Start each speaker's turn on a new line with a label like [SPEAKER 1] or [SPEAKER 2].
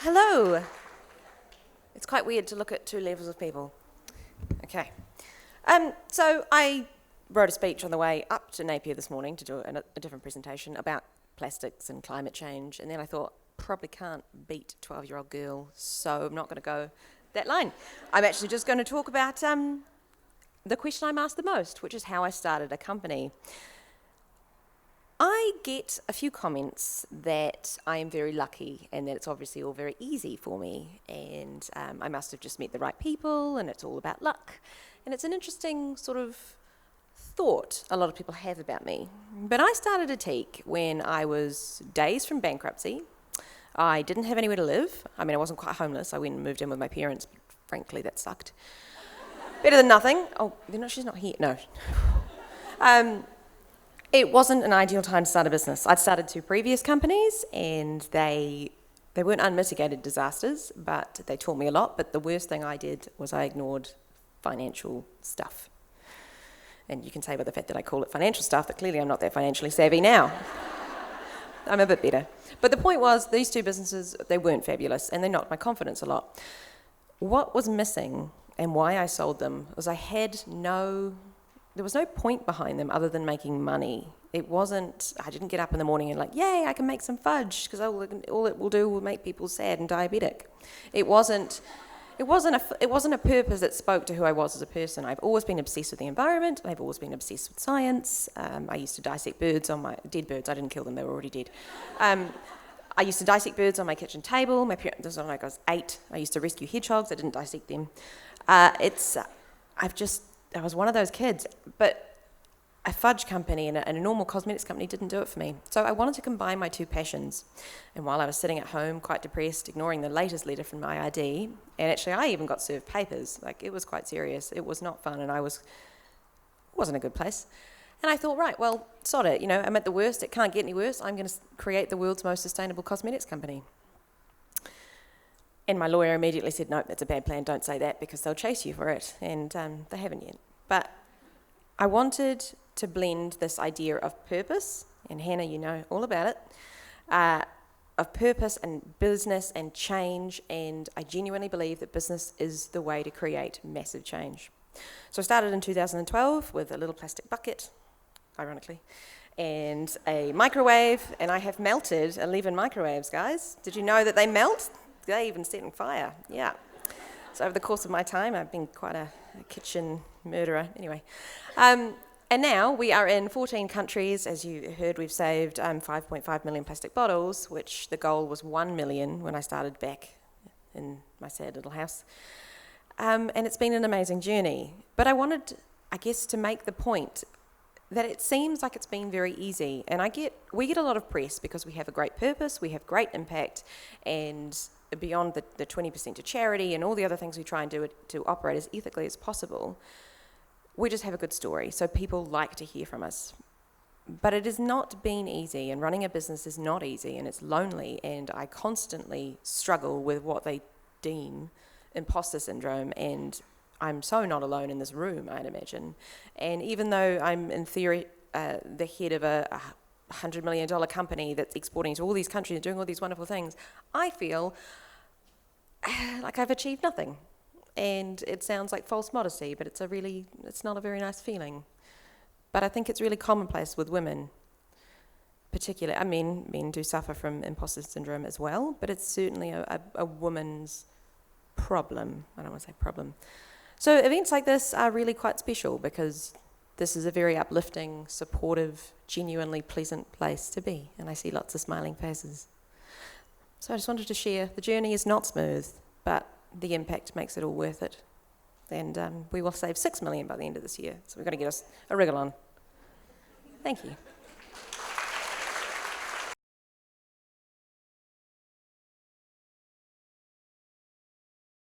[SPEAKER 1] Hello. It's quite weird to look at two levels of people. Okay. So I wrote a speech on the way up to Napier this morning to do a different presentation about plastics and climate change, and then I thought, probably can't beat 12-year-old girl, so I'm not going to go that line. I'm actually just going to talk about the question I'm asked the most, which is how I started a company. I get a few comments that I am very lucky and that it's obviously all very easy for me, and I must have just met the right people and it's all about luck. And it's an interesting sort of thought a lot of people have about me. But I started a teak when I was days from bankruptcy. I didn't have anywhere to live. I mean, I wasn't quite homeless. I went and moved in with my parents, but frankly, that sucked. Better than nothing. Oh, she's not here. No. It wasn't an ideal time to start a business. I'd started two previous companies, and they weren't unmitigated disasters, but they taught me a lot. But the worst thing I did was I ignored financial stuff. And you can say by the fact that I call it financial stuff that clearly I'm not that financially savvy now. I'm a bit better. But the point was, these two businesses, they weren't fabulous, and they knocked my confidence a lot. What was missing, and why I sold them, was there was no point behind them other than making money. I didn't get up in the morning and like, yay, I can make some fudge, because all it will do will make people sad and diabetic. It wasn't a purpose that spoke to who I was as a person. I've always been obsessed with the environment. I've always been obsessed with science. I used to dissect birds dead birds. I didn't kill them, they were already dead. I used to dissect birds on my kitchen table. This was when I was 8. I used to rescue hedgehogs. I didn't dissect them. I was one of those kids, but a fudge company and a normal cosmetics company didn't do it for me. So I wanted to combine my two passions. And while I was sitting at home, quite depressed, ignoring the latest letter from my ID, and actually I even got served papers, like it was quite serious. It was not fun, and wasn't a good place. And I thought, right, well, sod it. I'm at the worst. It can't get any worse. I'm going to create the world's most sustainable cosmetics company. And my lawyer immediately said, no, that's a bad plan, don't say that, because they'll chase you for it, and they haven't yet. But I wanted to blend this idea of purpose, and Hannah, you know all about it, of purpose and business and change, and I genuinely believe that business is the way to create massive change. So I started in 2012 with a little plastic bucket, ironically, and a microwave, and I have melted 11 microwaves, guys. Did you know that they melt? They even set on fire, yeah. So over the course of my time, I've been quite a kitchen murderer. Anyway, and now we are in 14 countries. As you heard, we've saved 5.5 million plastic bottles, which the goal was 1 million when I started back in my sad little house. And it's been an amazing journey. But I wanted, I guess, to make the point that it seems like it's been very easy. And we get a lot of press because we have a great purpose, we have great impact, and beyond the 20% to charity and all the other things we try and do to operate as ethically as possible, we just have a good story, so people like to hear from us. But it has not been easy, and running a business is not easy, and it's lonely, and I constantly struggle with what they deem imposter syndrome, and I'm so not alone in this room, I'd imagine. And even though I'm, in theory, the head of a $100 million company that's exporting to all these countries and doing all these wonderful things, I feel like I've achieved nothing. And it sounds like false modesty, but it's not a very nice feeling. But I think it's really commonplace with women, particularly. I mean, men do suffer from imposter syndrome as well, but it's certainly a woman's problem. I don't want to say problem. So events like this are really quite special because this is a very uplifting, supportive, genuinely pleasant place to be, and I see lots of smiling faces. So I just wanted to share, the journey is not smooth, but the impact makes it all worth it. And we will save 6 million by the end of this year, so we've got to get us a wriggle on. Thank you.